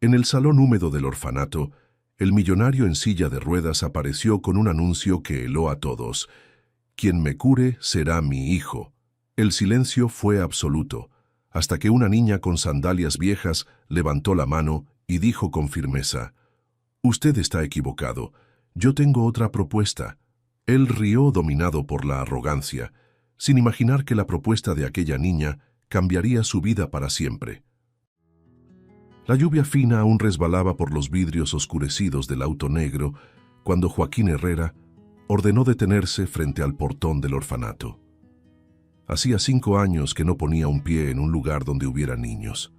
En el salón húmedo del orfanato, el millonario en silla de ruedas apareció con un anuncio que heló a todos. «Quien me cure será mi hijo». El silencio fue absoluto, hasta que una niña con sandalias viejas levantó la mano y dijo con firmeza: «Usted está equivocado. Yo tengo otra propuesta». Él rió dominado por la arrogancia, sin imaginar que la propuesta de aquella niña cambiaría su vida para siempre. La lluvia fina aún resbalaba por los vidrios oscurecidos del auto negro cuando Joaquín Herrera ordenó detenerse frente al portón del orfanato. Hacía 5 años que no ponía un pie en un lugar donde hubiera niños.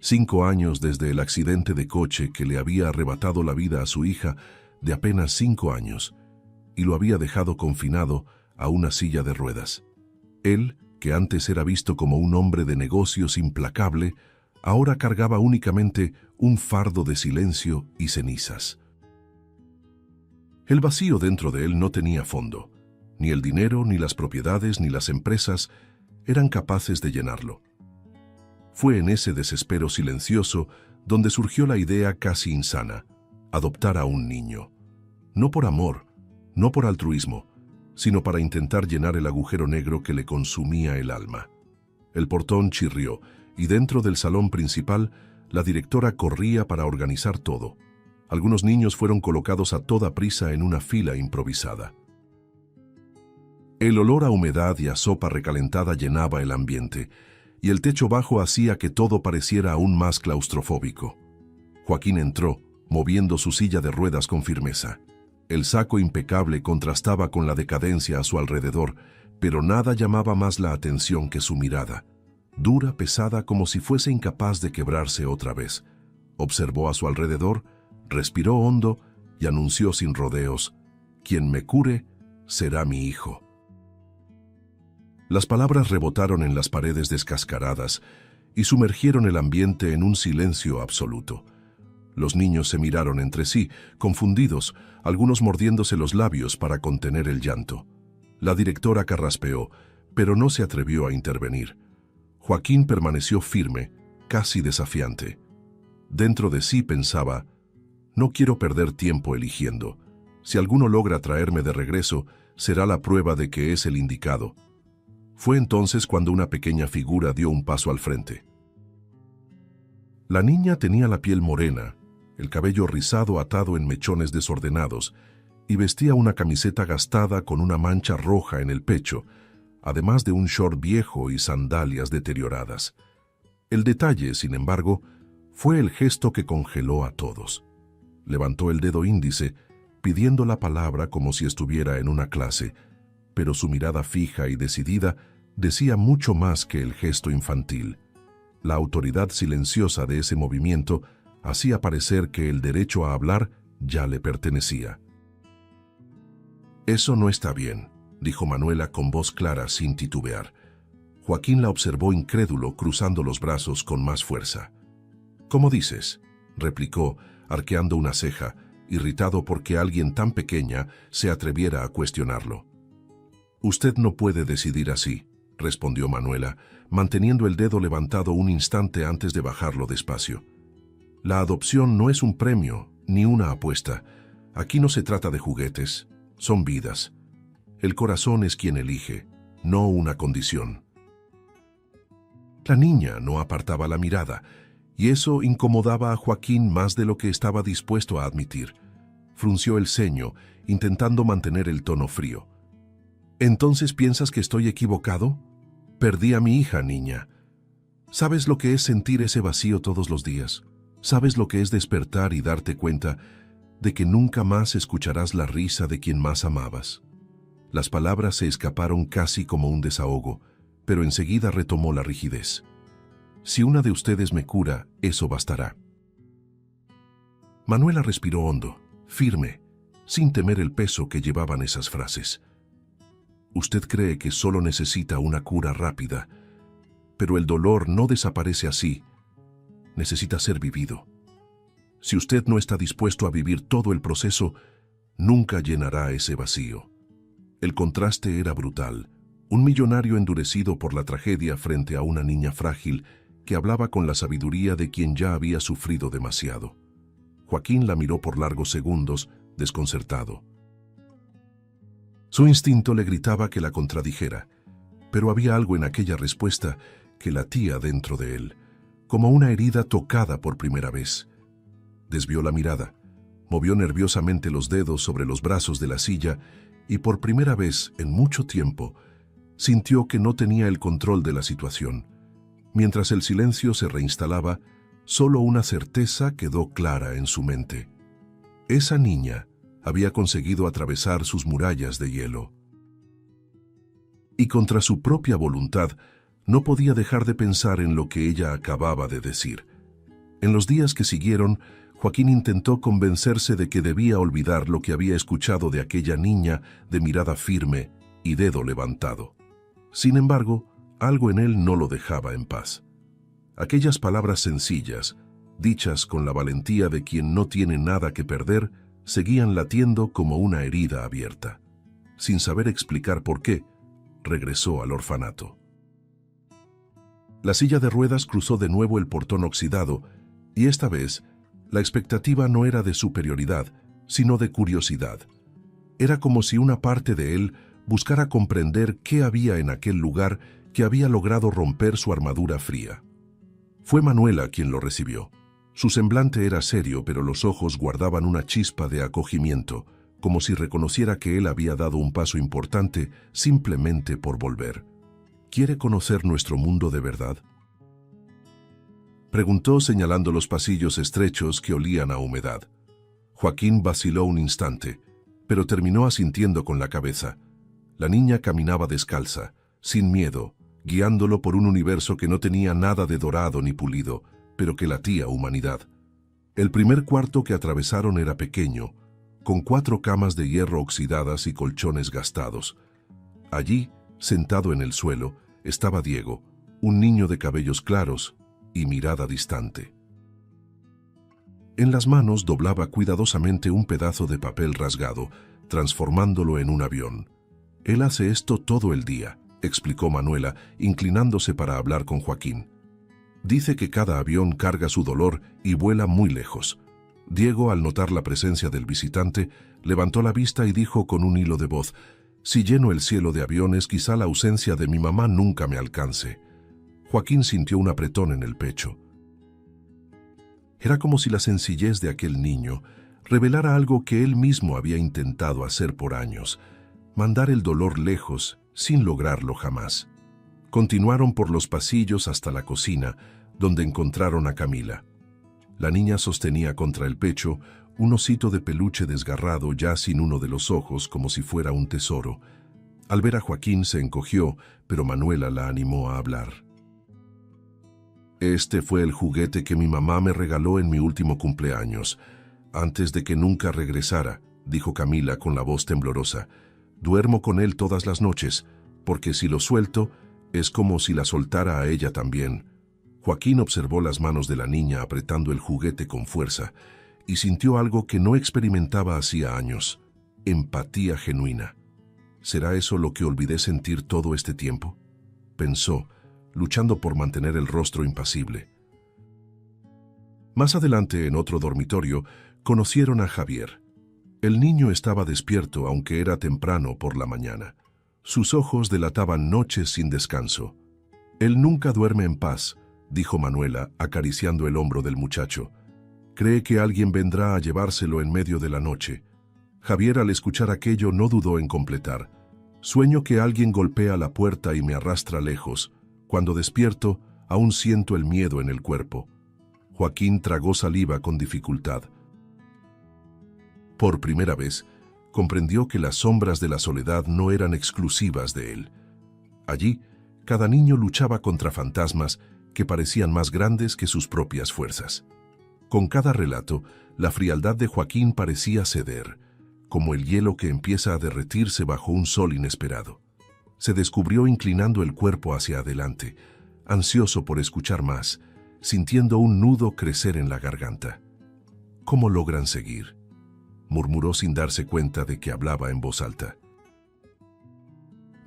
5 años desde el accidente de coche que le había arrebatado la vida a su hija de apenas 5 años y lo había dejado confinado a una silla de ruedas. Él, que antes era visto como un hombre de negocios implacable, ahora cargaba únicamente un fardo de silencio y cenizas. El vacío dentro de él no tenía fondo. Ni el dinero, ni las propiedades, ni las empresas eran capaces de llenarlo. Fue en ese desespero silencioso donde surgió la idea casi insana: adoptar a un niño. No por amor, no por altruismo, sino para intentar llenar el agujero negro que le consumía el alma. El portón chirrió, y dentro del salón principal, la directora corría para organizar todo. Algunos niños fueron colocados a toda prisa en una fila improvisada. El olor a humedad y a sopa recalentada llenaba el ambiente, y el techo bajo hacía que todo pareciera aún más claustrofóbico. Joaquín entró, moviendo su silla de ruedas con firmeza. El saco impecable contrastaba con la decadencia a su alrededor, pero nada llamaba más la atención que su mirada, dura, pesada, como si fuese incapaz de quebrarse otra vez. Observó a su alrededor, respiró hondo y anunció sin rodeos: «Quien me cure será mi hijo». Las palabras rebotaron en las paredes descascaradas y sumergieron el ambiente en un silencio absoluto. Los niños se miraron entre sí, confundidos, algunos mordiéndose los labios para contener el llanto. La directora carraspeó, pero no se atrevió a intervenir. Joaquín permaneció firme, casi desafiante. Dentro de sí pensaba: «No quiero perder tiempo eligiendo. Si alguno logra traerme de regreso, será la prueba de que es el indicado». Fue entonces cuando una pequeña figura dio un paso al frente. La niña tenía la piel morena, el cabello rizado atado en mechones desordenados, y vestía una camiseta gastada con una mancha roja en el pecho, además de un short viejo y sandalias deterioradas. El detalle, sin embargo, fue el gesto que congeló a todos. Levantó el dedo índice, pidiendo la palabra como si estuviera en una clase, pero su mirada fija y decidida decía mucho más que el gesto infantil. La autoridad silenciosa de ese movimiento hacía parecer que el derecho a hablar ya le pertenecía. «Eso no está bien», dijo Manuela con voz clara sin titubear. Joaquín la observó incrédulo, cruzando los brazos con más fuerza. «¿Cómo dices?», replicó, arqueando una ceja, irritado porque alguien tan pequeña se atreviera a cuestionarlo. «Usted no puede decidir así», respondió Manuela, manteniendo el dedo levantado un instante antes de bajarlo despacio. «La adopción no es un premio ni una apuesta. Aquí no se trata de juguetes, son vidas. El corazón es quien elige, no una condición». La niña no apartaba la mirada, y eso incomodaba a Joaquín más de lo que estaba dispuesto a admitir. Frunció el ceño, intentando mantener el tono frío. «¿Entonces piensas que estoy equivocado? Perdí a mi hija, niña. ¿Sabes lo que es sentir ese vacío todos los días? ¿Sabes lo que es despertar y darte cuenta de que nunca más escucharás la risa de quien más amabas?» Las palabras se escaparon casi como un desahogo, pero enseguida retomó la rigidez. «Si una de ustedes me cura, eso bastará». Manuela respiró hondo, firme, sin temer el peso que llevaban esas frases. «Usted cree que solo necesita una cura rápida, pero el dolor no desaparece así. Necesita ser vivido. Si usted no está dispuesto a vivir todo el proceso, nunca llenará ese vacío». El contraste era brutal. Un millonario endurecido por la tragedia frente a una niña frágil que hablaba con la sabiduría de quien ya había sufrido demasiado. Joaquín la miró por largos segundos, desconcertado. Su instinto le gritaba que la contradijera, pero había algo en aquella respuesta que latía dentro de él, como una herida tocada por primera vez. Desvió la mirada, movió nerviosamente los dedos sobre los brazos de la silla y por primera vez en mucho tiempo sintió que no tenía el control de la situación. Mientras el silencio se reinstalaba, solo una certeza quedó clara en su mente. Esa niña había conseguido atravesar sus murallas de hielo. Y contra su propia voluntad, no podía dejar de pensar en lo que ella acababa de decir. En los días que siguieron, Joaquín intentó convencerse de que debía olvidar lo que había escuchado de aquella niña de mirada firme y dedo levantado. Sin embargo, algo en él no lo dejaba en paz. Aquellas palabras sencillas, dichas con la valentía de quien no tiene nada que perder, seguían latiendo como una herida abierta. Sin saber explicar por qué, regresó al orfanato. La silla de ruedas cruzó de nuevo el portón oxidado, y esta vez, la expectativa no era de superioridad, sino de curiosidad. Era como si una parte de él buscara comprender qué había en aquel lugar que había logrado romper su armadura fría. Fue Manuela quien lo recibió. Su semblante era serio, pero los ojos guardaban una chispa de acogimiento, como si reconociera que él había dado un paso importante simplemente por volver. ¿Quiere conocer nuestro mundo de verdad?, preguntó señalando los pasillos estrechos que olían a humedad. Joaquín vaciló un instante, pero terminó asintiendo con la cabeza. La niña caminaba descalza, sin miedo, guiándolo por un universo que no tenía nada de dorado ni pulido, pero que latía humanidad. El primer cuarto que atravesaron era pequeño, con 4 camas de hierro oxidadas y colchones gastados. Allí, sentado en el suelo, estaba Diego, un niño de cabellos claros y mirada distante. En las manos doblaba cuidadosamente un pedazo de papel rasgado, transformándolo en un avión. «Él hace esto todo el día», explicó Manuela, inclinándose para hablar con Joaquín. «Dice que cada avión carga su dolor y vuela muy lejos». Diego, al notar la presencia del visitante, levantó la vista y dijo con un hilo de voz: «Si lleno el cielo de aviones, quizá la ausencia de mi mamá nunca me alcance». Joaquín sintió un apretón en el pecho. Era como si la sencillez de aquel niño revelara algo que él mismo había intentado hacer por años: mandar el dolor lejos sin lograrlo jamás. Continuaron por los pasillos hasta la cocina, donde encontraron a Camila. La niña sostenía contra el pecho un osito de peluche desgarrado ya sin uno de los ojos, como si fuera un tesoro. Al ver a Joaquín se encogió, pero Manuela la animó a hablar. «Este fue el juguete que mi mamá me regaló en mi último cumpleaños, antes de que nunca regresara», dijo Camila con la voz temblorosa. «Duermo con él todas las noches, porque si lo suelto, es como si la soltara a ella también». Joaquín observó las manos de la niña apretando el juguete con fuerza y sintió algo que no experimentaba hacía años: empatía genuina. ¿Será eso lo que olvidé sentir todo este tiempo?, pensó, luchando por mantener el rostro impasible. Más adelante, en otro dormitorio, conocieron a Javier. El niño estaba despierto, aunque era temprano por la mañana. Sus ojos delataban noches sin descanso. «Él nunca duerme en paz», dijo Manuela, acariciando el hombro del muchacho. «Cree que alguien vendrá a llevárselo en medio de la noche». Javier, al escuchar aquello, no dudó en completar: «Sueño que alguien golpea la puerta y me arrastra lejos. Cuando despierto, aún siento el miedo en el cuerpo». Joaquín tragó saliva con dificultad. Por primera vez, comprendió que las sombras de la soledad no eran exclusivas de él. Allí, cada niño luchaba contra fantasmas que parecían más grandes que sus propias fuerzas. Con cada relato, la frialdad de Joaquín parecía ceder, como el hielo que empieza a derretirse bajo un sol inesperado. Se descubrió inclinando el cuerpo hacia adelante, ansioso por escuchar más, sintiendo un nudo crecer en la garganta. «¿Cómo logran seguir?», murmuró sin darse cuenta de que hablaba en voz alta.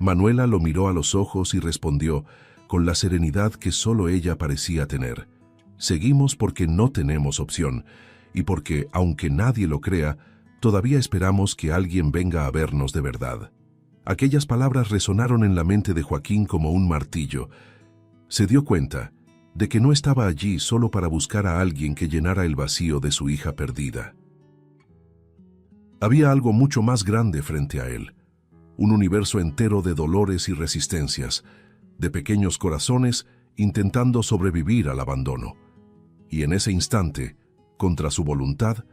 Manuela lo miró a los ojos y respondió: con la serenidad que solo ella parecía tener. Seguimos porque no tenemos opción, y porque, aunque nadie lo crea, todavía esperamos que alguien venga a vernos de verdad. Aquellas palabras resonaron en la mente de Joaquín como un martillo. Se dio cuenta de que no estaba allí solo para buscar a alguien que llenara el vacío de su hija perdida. Había algo mucho más grande frente a él, un universo entero de dolores y resistencias, de pequeños corazones intentando sobrevivir al abandono. Y en ese instante, contra su voluntad,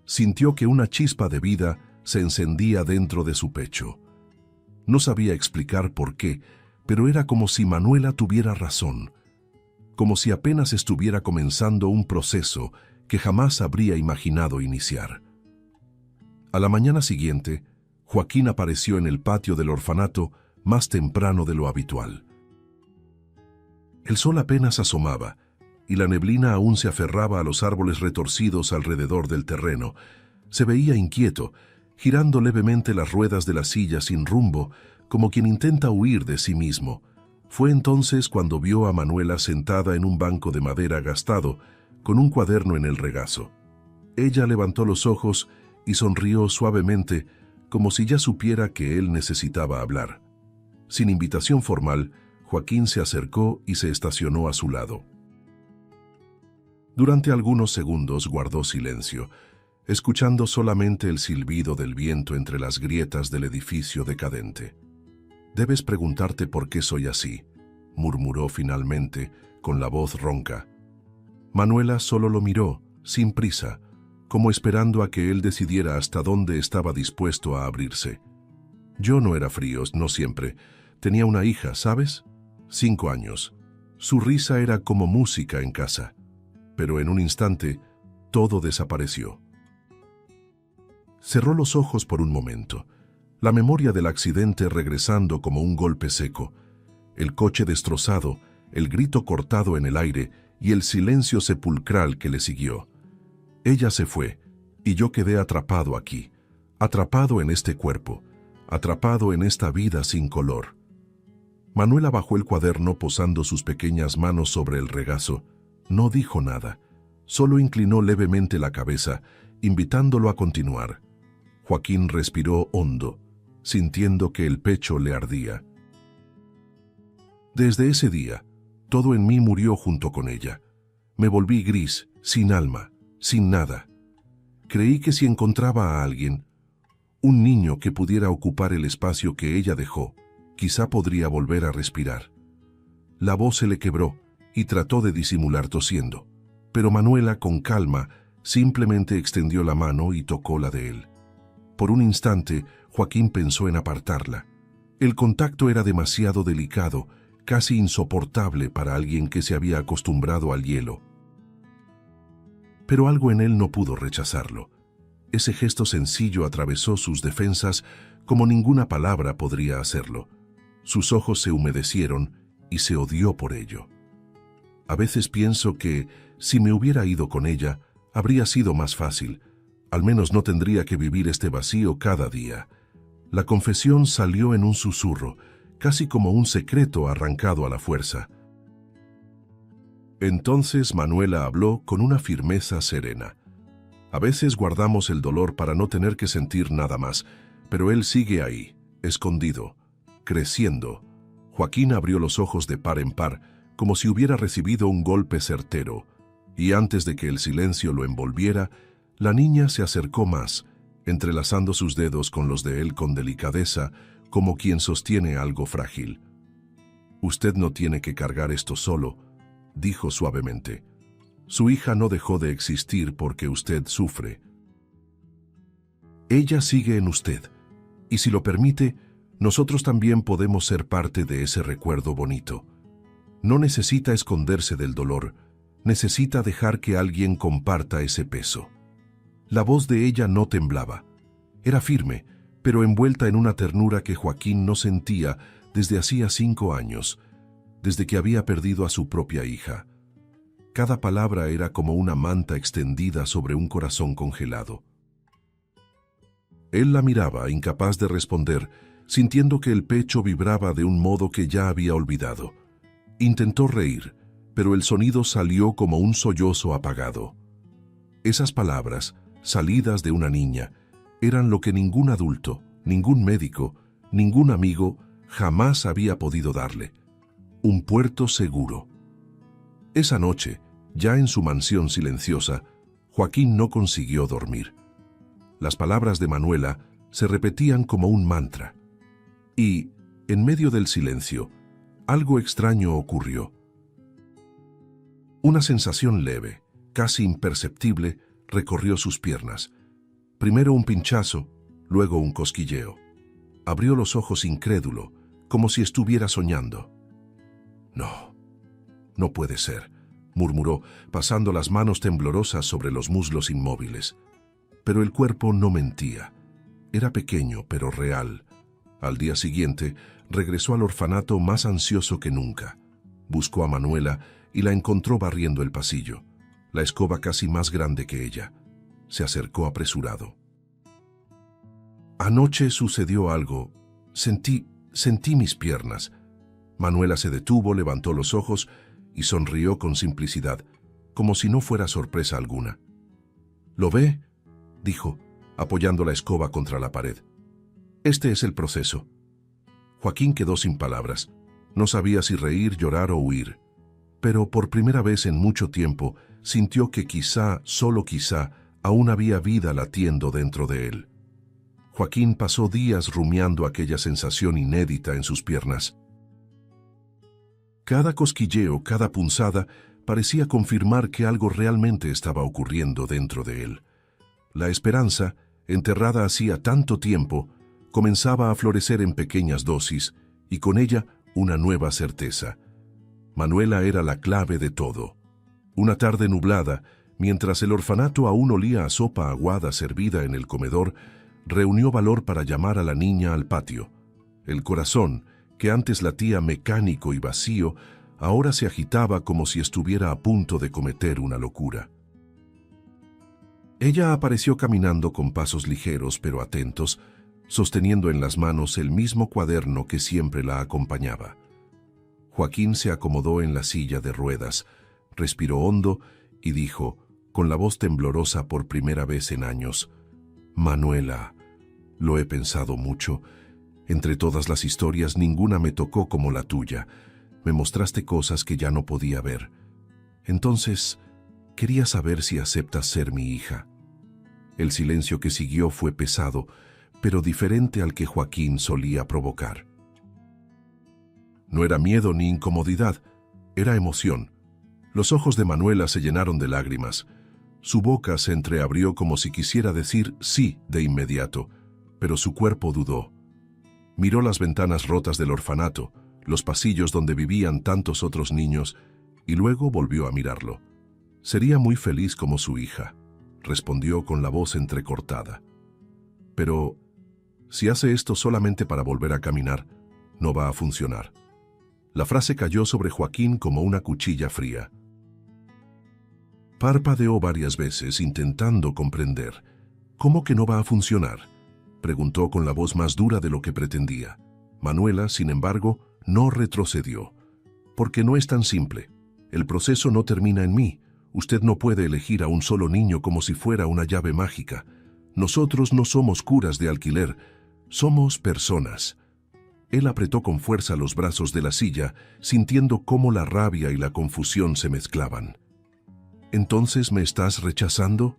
sintió que una chispa de vida se encendía dentro de su pecho. No sabía explicar por qué, pero era como si Manuela tuviera razón, como si apenas estuviera comenzando un proceso que jamás habría imaginado iniciar. A la mañana siguiente, Joaquín apareció en el patio del orfanato más temprano de lo habitual. El sol apenas asomaba, y la neblina aún se aferraba a los árboles retorcidos alrededor del terreno. Se veía inquieto, girando levemente las ruedas de la silla sin rumbo, como quien intenta huir de sí mismo. Fue entonces cuando vio a Manuela sentada en un banco de madera gastado, con un cuaderno en el regazo. Ella levantó los ojos y sonrió suavemente, como si ya supiera que él necesitaba hablar. Sin invitación formal, Joaquín se acercó y se estacionó a su lado. Durante algunos segundos guardó silencio, escuchando solamente el silbido del viento entre las grietas del edificio decadente. «Debes preguntarte por qué soy así», murmuró finalmente, con la voz ronca. Manuela solo lo miró, sin prisa, como esperando a que él decidiera hasta dónde estaba dispuesto a abrirse. «Yo no era frío, no siempre. Tenía una hija, ¿sabes? 5 años. Su risa era como música en casa. Pero en un instante, todo desapareció». Cerró los ojos por un momento, la memoria del accidente regresando como un golpe seco, el coche destrozado, el grito cortado en el aire y el silencio sepulcral que le siguió. Ella se fue, y yo quedé atrapado aquí, atrapado en este cuerpo, atrapado en esta vida sin color. Manuela bajó el cuaderno posando sus pequeñas manos sobre el regazo. No dijo nada, solo inclinó levemente la cabeza, invitándolo a continuar. Joaquín respiró hondo, sintiendo que el pecho le ardía. Desde ese día, todo en mí murió junto con ella. Me volví gris, sin alma, sin nada. Creí que si encontraba a alguien, un niño que pudiera ocupar el espacio que ella dejó, quizá podría volver a respirar. La voz se le quebró y trató de disimular tosiendo, pero Manuela, con calma, simplemente extendió la mano y tocó la de él. Por un instante, Joaquín pensó en apartarla. El contacto era demasiado delicado, casi insoportable para alguien que se había acostumbrado al hielo. Pero algo en él no pudo rechazarlo. Ese gesto sencillo atravesó sus defensas como ninguna palabra podría hacerlo. Sus ojos se humedecieron y se odió por ello. A veces pienso que, si me hubiera ido con ella, habría sido más fácil. Al menos no tendría que vivir este vacío cada día. La confesión salió en un susurro, casi como un secreto arrancado a la fuerza. Entonces Manuela habló con una firmeza serena. A veces guardamos el dolor para no tener que sentir nada más, pero él sigue ahí, escondido, creciendo. Joaquín abrió los ojos de par en par, como si hubiera recibido un golpe certero, y antes de que el silencio lo envolviera, la niña se acercó más, entrelazando sus dedos con los de él con delicadeza, como quien sostiene algo frágil. «Usted no tiene que cargar esto solo», dijo suavemente. «Su hija no dejó de existir porque usted sufre. Ella sigue en usted, y si lo permite, nosotros también podemos ser parte de ese recuerdo bonito. No necesita esconderse del dolor, necesita dejar que alguien comparta ese peso». La voz de ella no temblaba. Era firme, pero envuelta en una ternura que Joaquín no sentía desde hacía 5 años, desde que había perdido a su propia hija. Cada palabra era como una manta extendida sobre un corazón congelado. Él la miraba, incapaz de responder, sintiendo que el pecho vibraba de un modo que ya había olvidado. Intentó reír, pero el sonido salió como un sollozo apagado. Esas palabras, salidas de una niña, eran lo que ningún adulto, ningún médico, ningún amigo jamás había podido darle: un puerto seguro. Esa noche, ya en su mansión silenciosa, Joaquín no consiguió dormir. Las palabras de Manuela se repetían como un mantra. Y, en medio del silencio, algo extraño ocurrió. Una sensación leve, casi imperceptible, recorrió sus piernas. Primero un pinchazo, luego un cosquilleo. Abrió los ojos incrédulo, como si estuviera soñando. No, no puede ser, murmuró, pasando las manos temblorosas sobre los muslos inmóviles. Pero el cuerpo no mentía. Era pequeño, pero real. Al día siguiente, regresó al orfanato más ansioso que nunca. Buscó a Manuela y la encontró barriendo el pasillo, la escoba casi más grande que ella. Se acercó apresurado. Anoche sucedió algo. Sentí mis piernas. Manuela se detuvo, levantó los ojos y sonrió con simplicidad, como si no fuera sorpresa alguna. ¿Lo ve?, dijo, apoyando la escoba contra la pared. Este es el proceso. Joaquín quedó sin palabras. No sabía si reír, llorar o huir. Pero por primera vez en mucho tiempo sintió que quizá, solo quizá, aún había vida latiendo dentro de él. Joaquín pasó días rumiando aquella sensación inédita en sus piernas. Cada cosquilleo, cada punzada, parecía confirmar que algo realmente estaba ocurriendo dentro de él. La esperanza, enterrada hacía tanto tiempo, comenzaba a florecer en pequeñas dosis, y con ella una nueva certeza. Manuela era la clave de todo. Una tarde nublada, mientras el orfanato aún olía a sopa aguada servida en el comedor, reunió valor para llamar a la niña al patio. El corazón, que antes latía mecánico y vacío, ahora se agitaba como si estuviera a punto de cometer una locura. Ella apareció caminando con pasos ligeros pero atentos, sosteniendo en las manos el mismo cuaderno que siempre la acompañaba. Joaquín se acomodó en la silla de ruedas, respiró hondo y dijo, con la voz temblorosa por primera vez en años: «Manuela, lo he pensado mucho. Entre todas las historias, ninguna me tocó como la tuya. Me mostraste cosas que ya no podía ver. Entonces, quería saber si aceptas ser mi hija». El silencio que siguió fue pesado, pero diferente al que Joaquín solía provocar. No era miedo ni incomodidad, era emoción. Los ojos de Manuela se llenaron de lágrimas. Su boca se entreabrió como si quisiera decir sí de inmediato, pero su cuerpo dudó. Miró las ventanas rotas del orfanato, los pasillos donde vivían tantos otros niños, y luego volvió a mirarlo. «Sería muy feliz como su hija», respondió con la voz entrecortada. «Pero, si hace esto solamente para volver a caminar, no va a funcionar». La frase cayó sobre Joaquín como una cuchilla fría. Parpadeó varias veces intentando comprender. «¿Cómo que no va a funcionar?», preguntó con la voz más dura de lo que pretendía. Manuela, sin embargo, no retrocedió. «Porque no es tan simple. El proceso no termina en mí. Usted no puede elegir a un solo niño como si fuera una llave mágica. Nosotros no somos curas de alquiler, somos personas». Él apretó con fuerza los brazos de la silla, sintiendo cómo la rabia y la confusión se mezclaban. «¿Entonces me estás rechazando?»,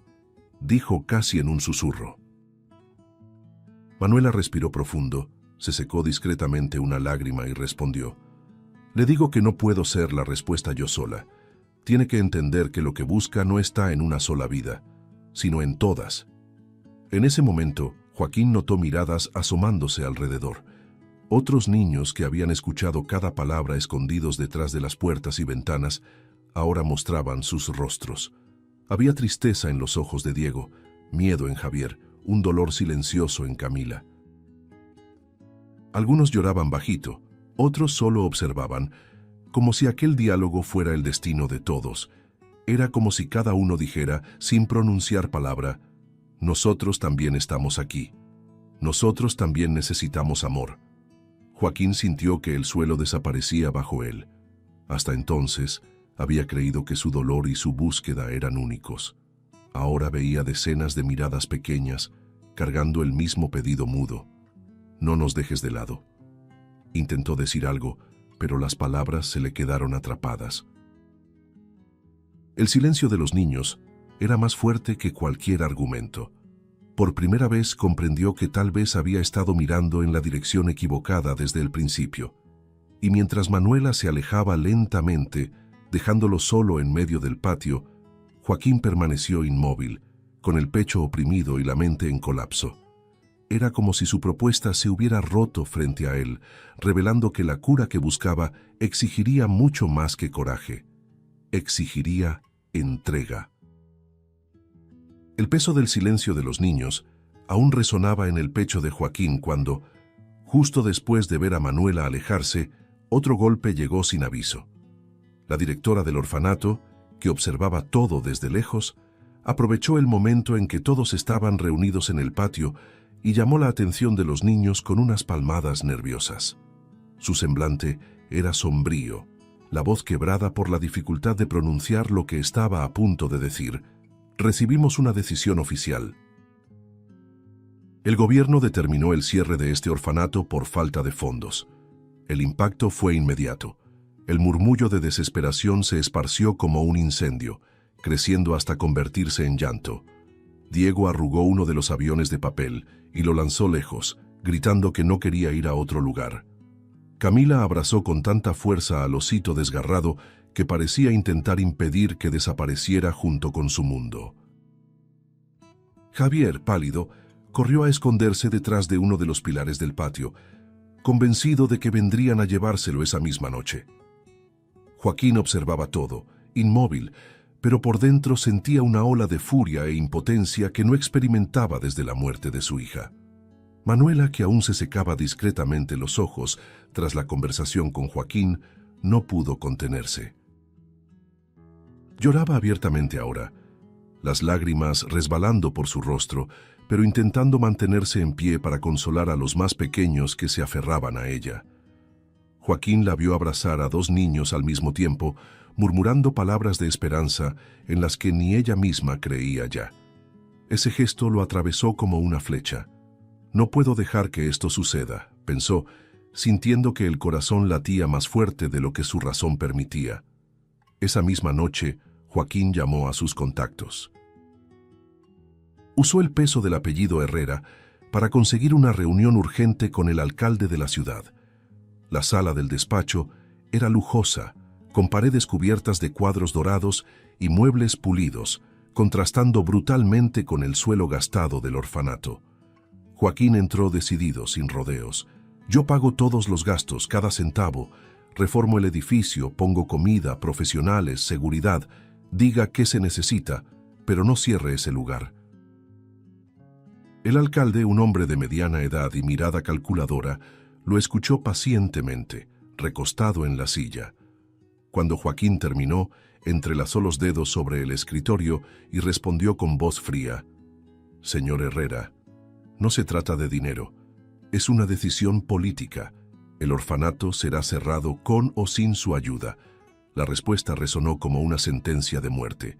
dijo casi en un susurro. Manuela respiró profundo, se secó discretamente una lágrima y respondió: «Le digo que no puedo ser la respuesta yo sola. Tiene que entender que lo que busca no está en una sola vida, sino en todas». En ese momento, Joaquín notó miradas asomándose alrededor. Otros niños que habían escuchado cada palabra escondidos detrás de las puertas y ventanas, ahora mostraban sus rostros. Había tristeza en los ojos de Diego, miedo en Javier, un dolor silencioso en Camila. Algunos lloraban bajito, otros solo observaban, como si aquel diálogo fuera el destino de todos. Era como si cada uno dijera, sin pronunciar palabra: «Nosotros también estamos aquí. Nosotros también necesitamos amor». Joaquín sintió que el suelo desaparecía bajo él. Hasta entonces, había creído que su dolor y su búsqueda eran únicos. Ahora veía decenas de miradas pequeñas, cargando el mismo pedido mudo. No nos dejes de lado. Intentó decir algo, pero las palabras se le quedaron atrapadas. El silencio de los niños era más fuerte que cualquier argumento. Por primera vez comprendió que tal vez había estado mirando en la dirección equivocada desde el principio. Y mientras Manuela se alejaba lentamente, dejándolo solo en medio del patio, Joaquín permaneció inmóvil, con el pecho oprimido y la mente en colapso. Era como si su propuesta se hubiera roto frente a él, revelando que la cura que buscaba exigiría mucho más que coraje. Exigiría entrega. El peso del silencio de los niños aún resonaba en el pecho de Joaquín cuando, justo después de ver a Manuela alejarse, otro golpe llegó sin aviso. La directora del orfanato, que observaba todo desde lejos, aprovechó el momento en que todos estaban reunidos en el patio y llamó la atención de los niños con unas palmadas nerviosas. Su semblante era sombrío, la voz quebrada por la dificultad de pronunciar lo que estaba a punto de decir. Recibimos una decisión oficial. El gobierno determinó el cierre de este orfanato por falta de fondos. El impacto fue inmediato. El murmullo de desesperación se esparció como un incendio, creciendo hasta convertirse en llanto. Diego arrugó uno de los aviones de papel y lo lanzó lejos, gritando que no quería ir a otro lugar. Camila abrazó con tanta fuerza al osito desgarrado que parecía intentar impedir que desapareciera junto con su mundo. Javier, pálido, corrió a esconderse detrás de uno de los pilares del patio, convencido de que vendrían a llevárselo esa misma noche. Joaquín observaba todo, inmóvil, pero por dentro sentía una ola de furia e impotencia que no experimentaba desde la muerte de su hija. Manuela, que aún se secaba discretamente los ojos tras la conversación con Joaquín, no pudo contenerse. Lloraba abiertamente ahora, las lágrimas resbalando por su rostro, pero intentando mantenerse en pie para consolar a los más pequeños que se aferraban a ella. Joaquín la vio abrazar a dos niños al mismo tiempo, murmurando palabras de esperanza en las que ni ella misma creía ya. Ese gesto lo atravesó como una flecha. No puedo dejar que esto suceda, pensó, sintiendo que el corazón latía más fuerte de lo que su razón permitía. Esa misma noche, Joaquín llamó a sus contactos. Usó el peso del apellido Herrera para conseguir una reunión urgente con el alcalde de la ciudad. La sala del despacho era lujosa, con paredes cubiertas de cuadros dorados y muebles pulidos, contrastando brutalmente con el suelo gastado del orfanato. Joaquín entró decidido, sin rodeos. Yo pago todos los gastos, cada centavo. Reformo el edificio, pongo comida, profesionales, seguridad. Diga qué se necesita, pero no cierre ese lugar. El alcalde, un hombre de mediana edad y mirada calculadora, lo escuchó pacientemente, recostado en la silla. Cuando Joaquín terminó, entrelazó los dedos sobre el escritorio y respondió con voz fría: «Señor Herrera, no se trata de dinero. Es una decisión política. El orfanato será cerrado con o sin su ayuda». La respuesta resonó como una sentencia de muerte.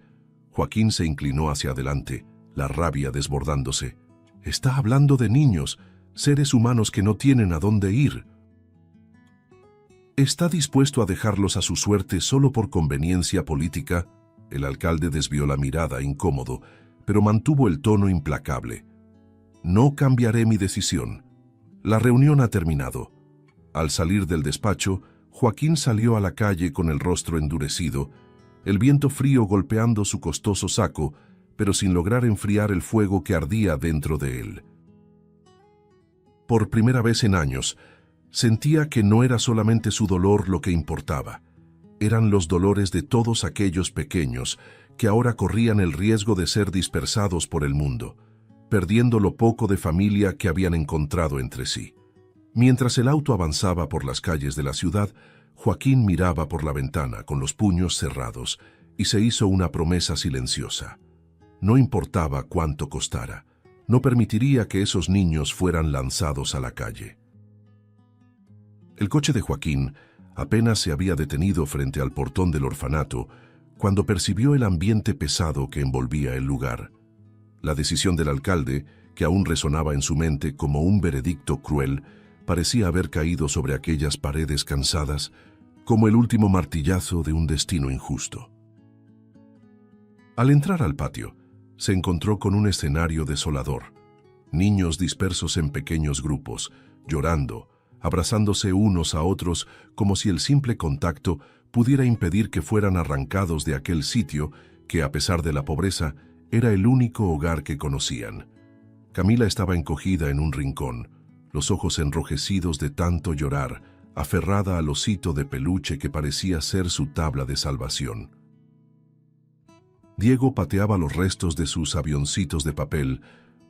Joaquín se inclinó hacia adelante, la rabia desbordándose. «Está hablando de niños, seres humanos que no tienen a dónde ir. ¿Está dispuesto a dejarlos a su suerte solo por conveniencia política?» El alcalde desvió la mirada, incómodo, pero mantuvo el tono implacable. «No cambiaré mi decisión. La reunión ha terminado». Al salir del despacho, Joaquín salió a la calle con el rostro endurecido, el viento frío golpeando su costoso saco, pero sin lograr enfriar el fuego que ardía dentro de él. Por primera vez en años, sentía que no era solamente su dolor lo que importaba. Eran los dolores de todos aquellos pequeños que ahora corrían el riesgo de ser dispersados por el mundo, perdiendo lo poco de familia que habían encontrado entre sí. Mientras el auto avanzaba por las calles de la ciudad, Joaquín miraba por la ventana con los puños cerrados y se hizo una promesa silenciosa. No importaba cuánto costara, no permitiría que esos niños fueran lanzados a la calle. El coche de Joaquín Apenas se había detenido frente al portón del orfanato cuando percibió el ambiente pesado que envolvía el lugar. La decisión del alcalde, que aún resonaba en su mente como un veredicto cruel, parecía haber caído sobre aquellas paredes cansadas como el último martillazo de un destino injusto. Al entrar al patio, se encontró con un escenario desolador. Niños dispersos en pequeños grupos, llorando, abrazándose unos a otros como si el simple contacto pudiera impedir que fueran arrancados de aquel sitio que, a pesar de la pobreza, era el único hogar que conocían. Camila estaba encogida en un rincón, los ojos enrojecidos de tanto llorar, aferrada al osito de peluche que parecía ser su tabla de salvación. Diego pateaba los restos de sus avioncitos de papel,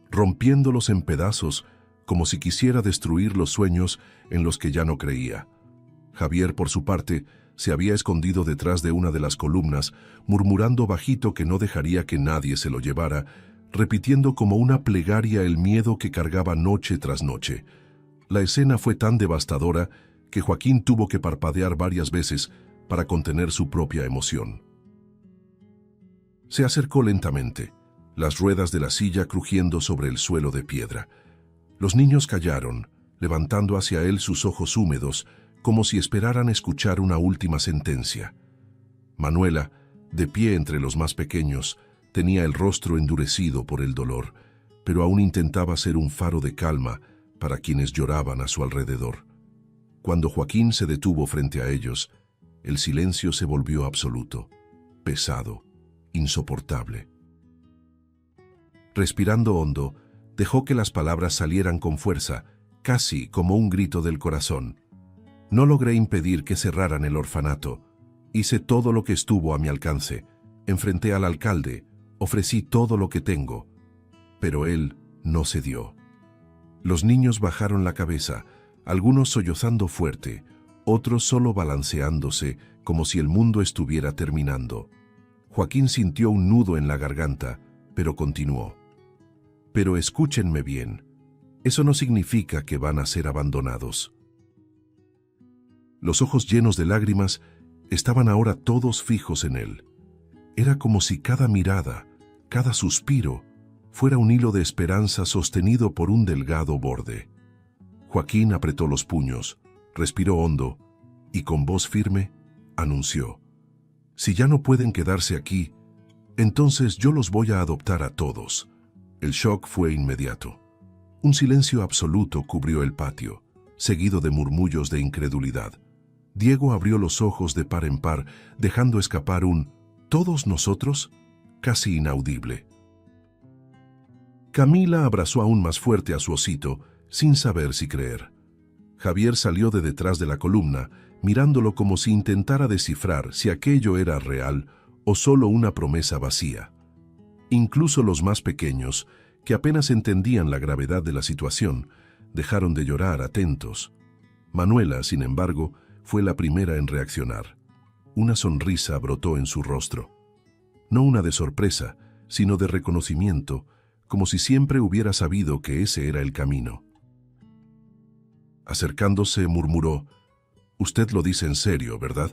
rompiéndolos en pedazos como si quisiera destruir los sueños en los que ya no creía. Javier, por su parte, se había escondido detrás de una de las columnas, murmurando bajito que no dejaría que nadie se lo llevara, repitiendo como una plegaria el miedo que cargaba noche tras noche. La escena fue tan devastadora que Joaquín tuvo que parpadear varias veces para contener su propia emoción. Se acercó lentamente, las ruedas de la silla crujiendo sobre el suelo de piedra. Los niños callaron, levantando hacia él sus ojos húmedos, como si esperaran escuchar una última sentencia. Manuela, de pie entre los más pequeños, tenía el rostro endurecido por el dolor, pero aún intentaba ser un faro de calma para quienes lloraban a su alrededor. Cuando Joaquín se detuvo frente a ellos, el silencio se volvió absoluto, pesado, insoportable. Respirando hondo, dejó que las palabras salieran con fuerza, casi como un grito del corazón. No logré impedir que cerraran el orfanato. Hice todo lo que estuvo a mi alcance. Enfrenté al alcalde, ofrecí todo lo que tengo. Pero él no cedió. Los niños bajaron la cabeza, algunos sollozando fuerte, otros solo balanceándose como si el mundo estuviera terminando. Joaquín sintió un nudo en la garganta, pero continuó. Pero escúchenme bien, eso no significa que van a ser abandonados. Los ojos llenos de lágrimas estaban ahora todos fijos en él. Era como si cada mirada, cada suspiro, fuera un hilo de esperanza sostenido por un delgado borde. Joaquín apretó los puños, respiró hondo y con voz firme anunció: «Si ya no pueden quedarse aquí, entonces yo los voy a adoptar a todos». El shock fue inmediato. Un silencio absoluto cubrió el patio, seguido de murmullos de incredulidad. Diego abrió los ojos de par en par, dejando escapar un «¿todos nosotros?» casi inaudible. Camila abrazó aún más fuerte a su osito, sin saber si creer. Javier salió de detrás de la columna, mirándolo como si intentara descifrar si aquello era real o solo una promesa vacía. Incluso los más pequeños, que apenas entendían la gravedad de la situación, dejaron de llorar atentos. Manuela, sin embargo, fue la primera en reaccionar. Una sonrisa brotó en su rostro. No una de sorpresa, sino de reconocimiento, como si siempre hubiera sabido que ese era el camino. Acercándose, murmuró: «Usted lo dice en serio, ¿verdad?».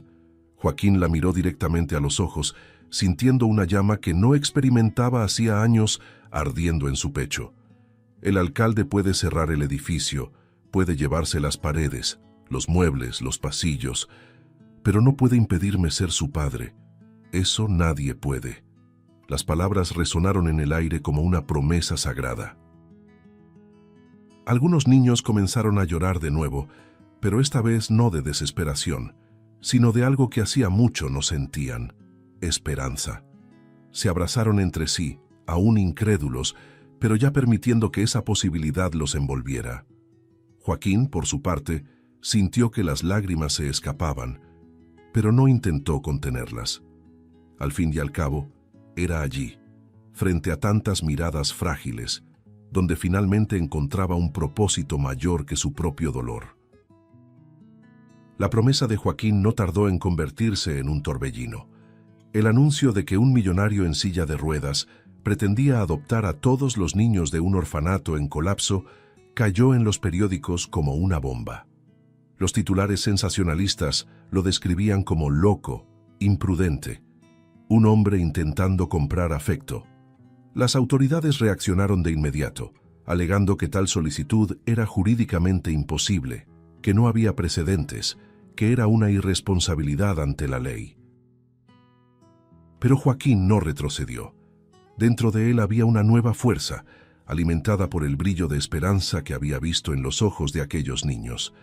Joaquín la miró directamente a los ojos, sintiendo una llama que no experimentaba hacía años ardiendo en su pecho. El alcalde puede cerrar el edificio, puede llevarse las paredes, los muebles, los pasillos, pero no puede impedirme ser su padre. Eso nadie puede. Las palabras resonaron en el aire como una promesa sagrada. Algunos niños comenzaron a llorar de nuevo, pero esta vez no de desesperación, sino de algo que hacía mucho no sentían: esperanza. Se abrazaron entre sí, aún incrédulos, pero ya permitiendo que esa posibilidad los envolviera. Joaquín, por su parte, sintió que las lágrimas se escapaban, pero no intentó contenerlas. Al fin y al cabo, era allí, frente a tantas miradas frágiles, donde finalmente encontraba un propósito mayor que su propio dolor. La promesa de Joaquín no tardó en convertirse en un torbellino. El anuncio de que un millonario en silla de ruedas pretendía adoptar a todos los niños de un orfanato en colapso cayó en los periódicos como una bomba. Los titulares sensacionalistas lo describían como loco, imprudente, un hombre intentando comprar afecto. Las autoridades reaccionaron de inmediato, alegando que tal solicitud era jurídicamente imposible, que no había precedentes, que era una irresponsabilidad ante la ley. Pero Joaquín no retrocedió. Dentro de él había una nueva fuerza, alimentada por el brillo de esperanza que había visto en los ojos de aquellos niños.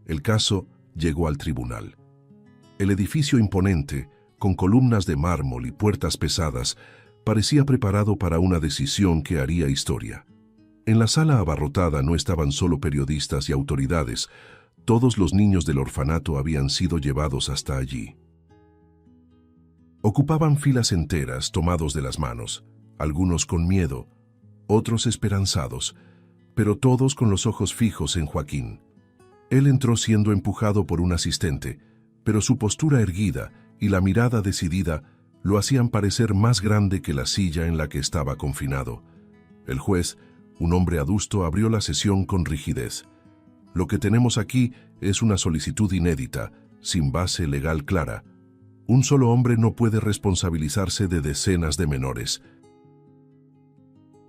El caso llegó al tribunal. El edificio imponente, con columnas de mármol y puertas pesadas, parecía preparado para una decisión que haría historia. En la sala abarrotada no estaban solo periodistas y autoridades, todos los niños del orfanato habían sido llevados hasta allí. Ocupaban filas enteras, tomados de las manos, algunos con miedo, otros esperanzados, pero todos con los ojos fijos en Joaquín. Él entró siendo empujado por un asistente, pero su postura erguida y la mirada decidida lo hacían parecer más grande que la silla en la que estaba confinado. El juez, un hombre adusto, abrió la sesión con rigidez. Lo que tenemos aquí es una solicitud inédita, sin base legal clara. Un solo hombre no puede responsabilizarse de decenas de menores.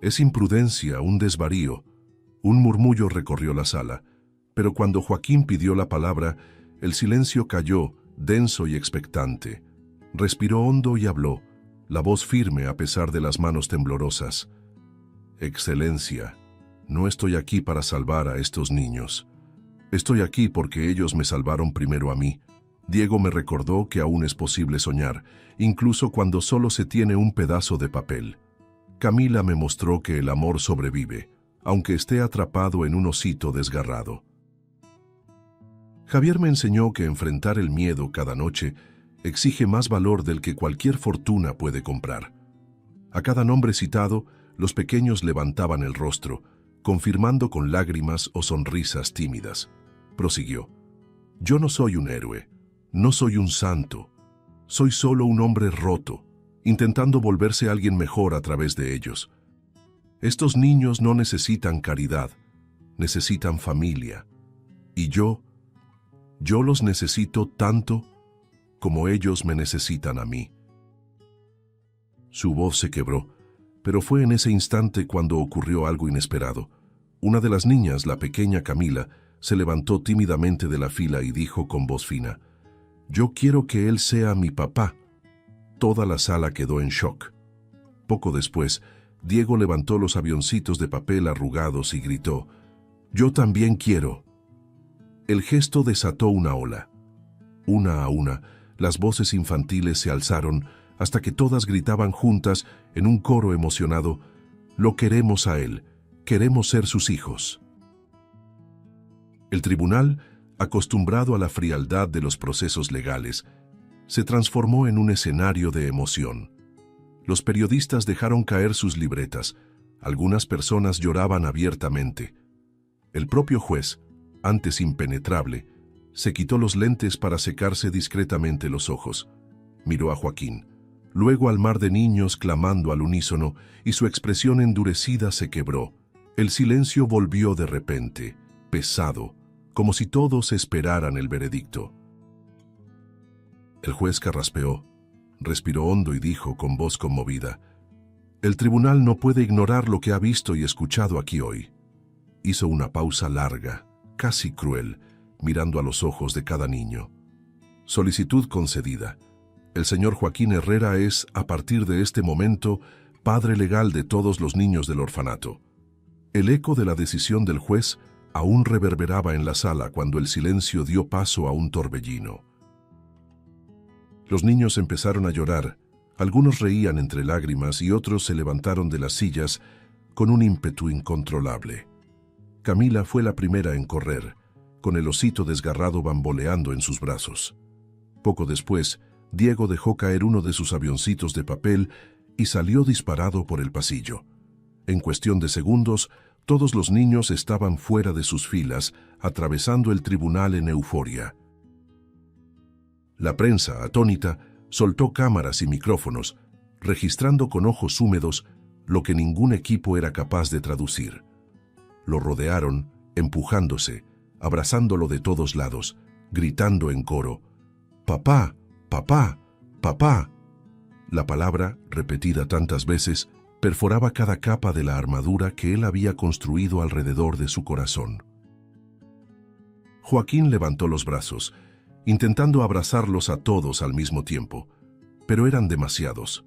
Es imprudencia, un desvarío. Un murmullo recorrió la sala, pero cuando Joaquín pidió la palabra, el silencio cayó, denso y expectante. Respiró hondo y habló, la voz firme a pesar de las manos temblorosas. Excelencia, no estoy aquí para salvar a estos niños. Estoy aquí porque ellos me salvaron primero a mí. Diego me recordó que aún es posible soñar, incluso cuando solo se tiene un pedazo de papel. Camila me mostró que el amor sobrevive, aunque esté atrapado en un osito desgarrado. Javier me enseñó que enfrentar el miedo cada noche exige más valor del que cualquier fortuna puede comprar. A cada nombre citado, los pequeños levantaban el rostro, confirmando con lágrimas o sonrisas tímidas. Prosiguió. Yo no soy un héroe, no soy un santo, soy solo un hombre roto, intentando volverse alguien mejor a través de ellos. Estos niños no necesitan caridad, necesitan familia. Y yo los necesito tanto como ellos me necesitan a mí. Su voz se quebró, pero fue en ese instante cuando ocurrió algo inesperado. Una de las niñas, la pequeña Camila, se levantó tímidamente de la fila y dijo con voz fina, «Yo quiero que él sea mi papá». Toda la sala quedó en shock. Poco después, Diego levantó los avioncitos de papel arrugados y gritó, «Yo también quiero». El gesto desató una ola. Una a una, las voces infantiles se alzaron hasta que todas gritaban juntas en un coro emocionado, «Lo queremos a él, queremos ser sus hijos». El tribunal, acostumbrado a la frialdad de los procesos legales, se transformó en un escenario de emoción. Los periodistas dejaron caer sus libretas, algunas personas lloraban abiertamente. El propio juez, antes impenetrable, se quitó los lentes para secarse discretamente los ojos. Miró a Joaquín, luego al mar de niños clamando al unísono, y su expresión endurecida se quebró. El silencio volvió de repente, pesado, como si todos esperaran el veredicto. El juez carraspeó, respiró hondo y dijo con voz conmovida, «El tribunal no puede ignorar lo que ha visto y escuchado aquí hoy». Hizo una pausa larga, casi cruel, mirando a los ojos de cada niño. Solicitud concedida. El señor Joaquín Herrera es, a partir de este momento, padre legal de todos los niños del orfanato. El eco de la decisión del juez aún reverberaba en la sala cuando el silencio dio paso a un torbellino. Los niños empezaron a llorar, algunos reían entre lágrimas y otros se levantaron de las sillas con un ímpetu incontrolable. Camila fue la primera en correr, con el osito desgarrado bamboleando en sus brazos. Poco después, Diego dejó caer uno de sus avioncitos de papel y salió disparado por el pasillo. En cuestión de segundos, todos los niños estaban fuera de sus filas, atravesando el tribunal en euforia. La prensa, atónita, soltó cámaras y micrófonos, registrando con ojos húmedos lo que ningún equipo era capaz de traducir. Lo rodearon, empujándose, abrazándolo de todos lados, gritando en coro: «¡Papá! ¡Papá! ¡Papá!». La palabra, repetida tantas veces, perforaba cada capa de la armadura que él había construido alrededor de su corazón. Joaquín levantó los brazos, intentando abrazarlos a todos al mismo tiempo, pero eran demasiados.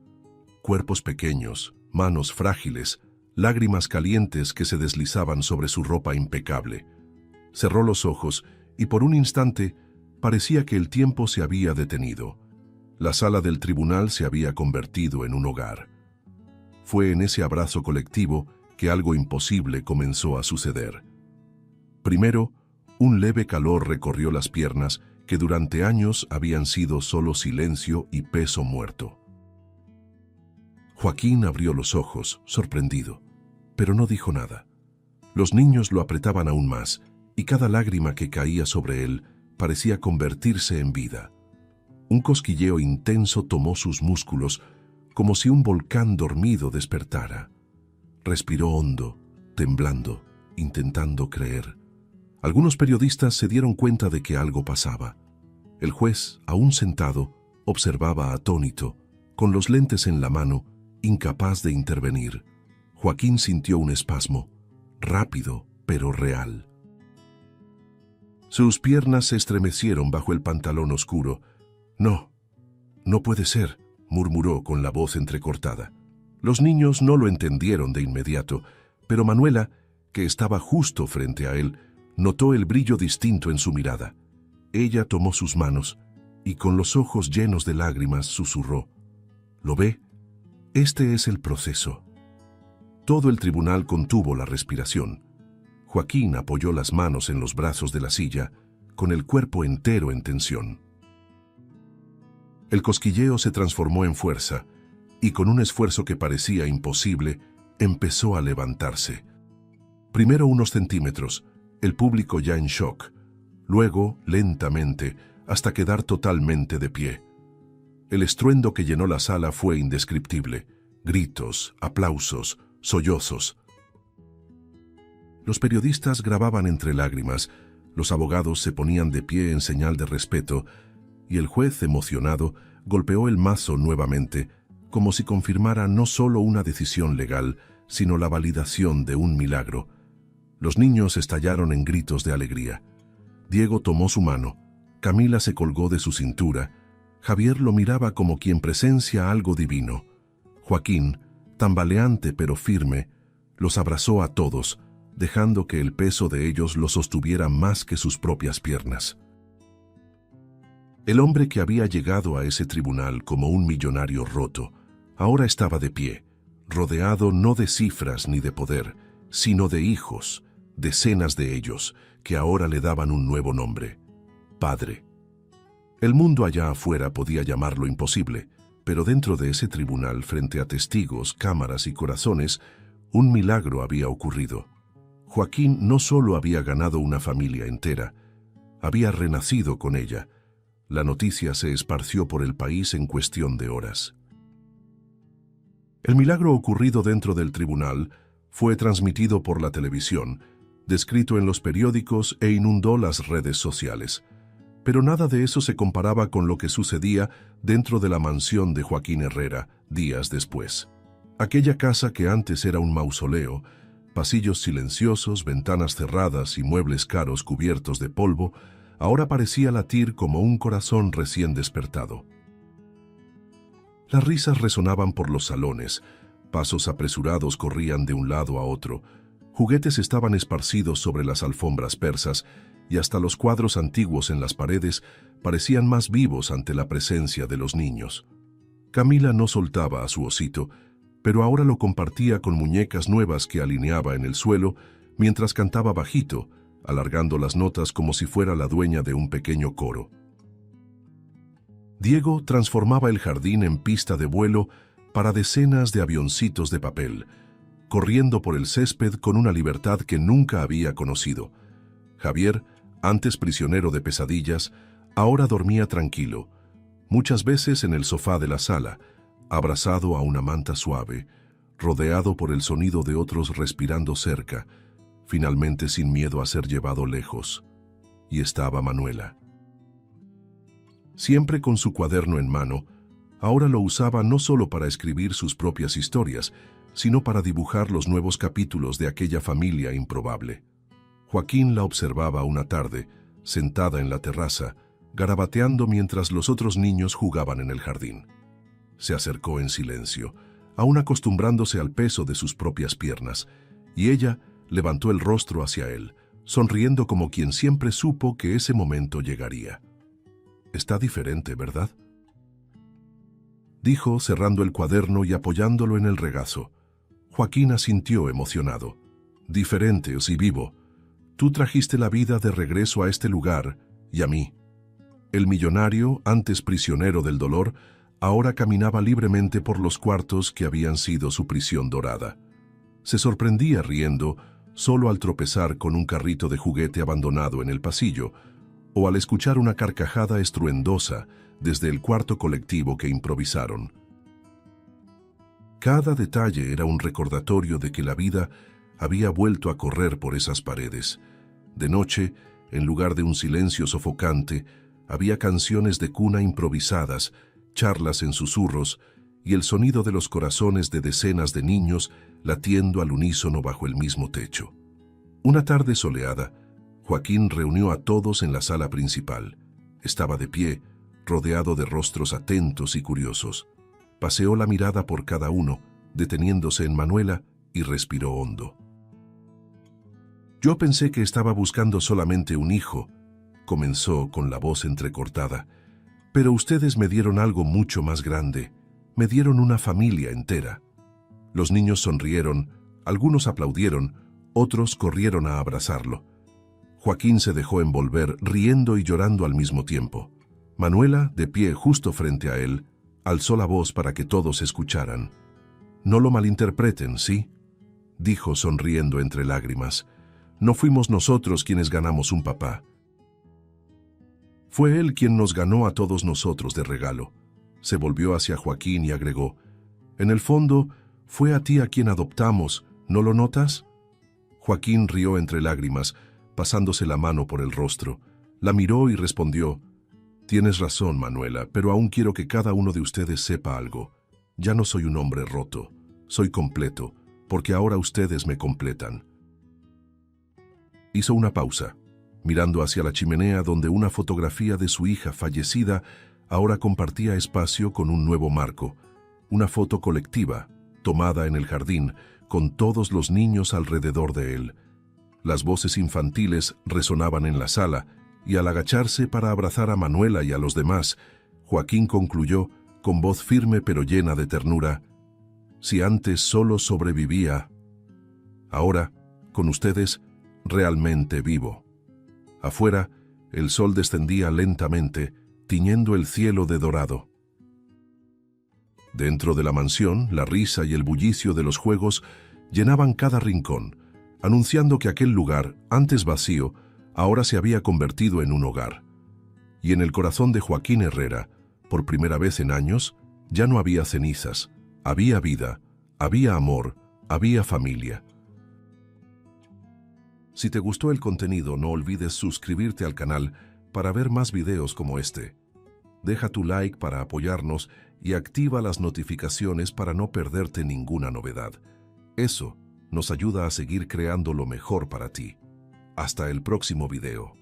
Cuerpos pequeños, manos frágiles, lágrimas calientes que se deslizaban sobre su ropa impecable. Cerró los ojos y por un instante parecía que el tiempo se había detenido. La sala del tribunal se había convertido en un hogar. Fue en ese abrazo colectivo que algo imposible comenzó a suceder. Primero, un leve calor recorrió las piernas que durante años habían sido solo silencio y peso muerto. Joaquín abrió los ojos, sorprendido, pero no dijo nada. Los niños lo apretaban aún más, y cada lágrima que caía sobre él parecía convertirse en vida. Un cosquilleo intenso tomó sus músculos, como si un volcán dormido despertara. Respiró hondo, temblando, intentando creer. Algunos periodistas se dieron cuenta de que algo pasaba. El juez, aún sentado, observaba atónito, con los lentes en la mano, incapaz de intervenir. Joaquín sintió un espasmo, rápido pero real. Sus piernas se estremecieron bajo el pantalón oscuro. «No, no puede ser», murmuró con la voz entrecortada. Los niños no lo entendieron de inmediato, pero Manuela, que estaba justo frente a él, notó el brillo distinto en su mirada. Ella tomó sus manos y con los ojos llenos de lágrimas susurró: «¿Lo ve? Este es el proceso». Todo el tribunal contuvo la respiración. Joaquín apoyó las manos en los brazos de la silla, con el cuerpo entero en tensión. El cosquilleo se transformó en fuerza, y con un esfuerzo que parecía imposible, empezó a levantarse. Primero unos centímetros, el público ya en shock, luego, lentamente, hasta quedar totalmente de pie. El estruendo que llenó la sala fue indescriptible: gritos, aplausos, sollozos. Los periodistas grababan entre lágrimas, los abogados se ponían de pie en señal de respeto, y el juez, emocionado, golpeó el mazo nuevamente, como si confirmara no solo una decisión legal, sino la validación de un milagro. Los niños estallaron en gritos de alegría. Diego tomó su mano, Camila se colgó de su cintura, Javier lo miraba como quien presencia algo divino. Joaquín, tambaleante pero firme, los abrazó a todos, dejando que el peso de ellos lo sostuviera más que sus propias piernas. El hombre que había llegado a ese tribunal como un millonario roto, ahora estaba de pie, rodeado no de cifras ni de poder, sino de hijos, decenas de ellos, que ahora le daban un nuevo nombre: Padre. El mundo allá afuera podía llamarlo imposible, pero dentro de ese tribunal, frente a testigos, cámaras y corazones, un milagro había ocurrido. Joaquín no solo había ganado una familia entera, había renacido con ella. La noticia se esparció por el país en cuestión de horas. El milagro ocurrido dentro del tribunal fue transmitido por la televisión, descrito en los periódicos e inundó las redes sociales. Pero nada de eso se comparaba con lo que sucedía dentro de la mansión de Joaquín Herrera días después. Aquella casa que antes era un mausoleo, pasillos silenciosos, ventanas cerradas y muebles caros cubiertos de polvo, ahora parecía latir como un corazón recién despertado. Las risas resonaban por los salones, pasos apresurados corrían de un lado a otro, juguetes estaban esparcidos sobre las alfombras persas y hasta los cuadros antiguos en las paredes parecían más vivos ante la presencia de los niños. Camila no soltaba a su osito, pero ahora lo compartía con muñecas nuevas que alineaba en el suelo mientras cantaba bajito, alargando las notas como si fuera la dueña de un pequeño coro. Diego transformaba el jardín en pista de vuelo para decenas de avioncitos de papel, corriendo por el césped con una libertad que nunca había conocido. Javier, antes prisionero de pesadillas, ahora dormía tranquilo, muchas veces en el sofá de la sala, abrazado a una manta suave, rodeado por el sonido de otros respirando cerca, finalmente sin miedo a ser llevado lejos, y estaba Manuela. Siempre con su cuaderno en mano, ahora lo usaba no solo para escribir sus propias historias, sino para dibujar los nuevos capítulos de aquella familia improbable. Joaquín la observaba una tarde, sentada en la terraza, garabateando mientras los otros niños jugaban en el jardín. Se acercó en silencio, aún acostumbrándose al peso de sus propias piernas, y ella levantó el rostro hacia él, sonriendo como quien siempre supo que ese momento llegaría. «Está diferente, ¿verdad?», dijo, cerrando el cuaderno y apoyándolo en el regazo. Joaquín asintió emocionado. «Diferente, sí, vivo. Tú trajiste la vida de regreso a este lugar y a mí». El millonario, antes prisionero del dolor, ahora caminaba libremente por los cuartos que habían sido su prisión dorada. Se sorprendía riendo solo al tropezar con un carrito de juguete abandonado en el pasillo o al escuchar una carcajada estruendosa desde el cuarto colectivo que improvisaron. Cada detalle era un recordatorio de que la vida había vuelto a correr por esas paredes. De noche, en lugar de un silencio sofocante, había canciones de cuna improvisadas, charlas en susurros y el sonido de los corazones de decenas de niños latiendo al unísono bajo el mismo techo. Una tarde soleada, Joaquín reunió a todos en la sala principal. Estaba de pie, rodeado de rostros atentos y curiosos. Paseó la mirada por cada uno, deteniéndose en Manuela, y respiró hondo. «Yo pensé que estaba buscando solamente un hijo», comenzó con la voz entrecortada, «pero ustedes me dieron algo mucho más grande. Me dieron una familia entera». Los niños sonrieron, algunos aplaudieron, otros corrieron a abrazarlo. Joaquín se dejó envolver, riendo y llorando al mismo tiempo. Manuela, de pie justo frente a él, alzó la voz para que todos escucharan. «No lo malinterpreten, ¿sí?», dijo sonriendo entre lágrimas. «No fuimos nosotros quienes ganamos un papá. Fue él quien nos ganó a todos nosotros de regalo». Se volvió hacia Joaquín y agregó: «En el fondo, fue a ti a quien adoptamos, ¿no lo notas?». Joaquín rió entre lágrimas, pasándose la mano por el rostro. La miró y respondió: «Tienes razón, Manuela, pero aún quiero que cada uno de ustedes sepa algo. Ya no soy un hombre roto, soy completo, porque ahora ustedes me completan». Hizo una pausa, mirando hacia la chimenea donde una fotografía de su hija fallecida ahora compartía espacio con un nuevo marco, una foto colectiva, tomada en el jardín, con todos los niños alrededor de él. Las voces infantiles resonaban en la sala, y al agacharse para abrazar a Manuela y a los demás, Joaquín concluyó, con voz firme pero llena de ternura: «Si antes solo sobrevivía, ahora, con ustedes, realmente vivo». Afuera, el sol descendía lentamente, tiñendo el cielo de dorado. Dentro de la mansión, la risa y el bullicio de los juegos llenaban cada rincón, anunciando que aquel lugar, antes vacío, ahora se había convertido en un hogar. Y en el corazón de Joaquín Herrera, por primera vez en años, ya no había cenizas, había vida, había amor, había familia. Si te gustó el contenido, no olvides suscribirte al canal para ver más videos como este. Deja tu like para apoyarnos y activa las notificaciones para no perderte ninguna novedad. Eso nos ayuda a seguir creando lo mejor para ti. Hasta el próximo video.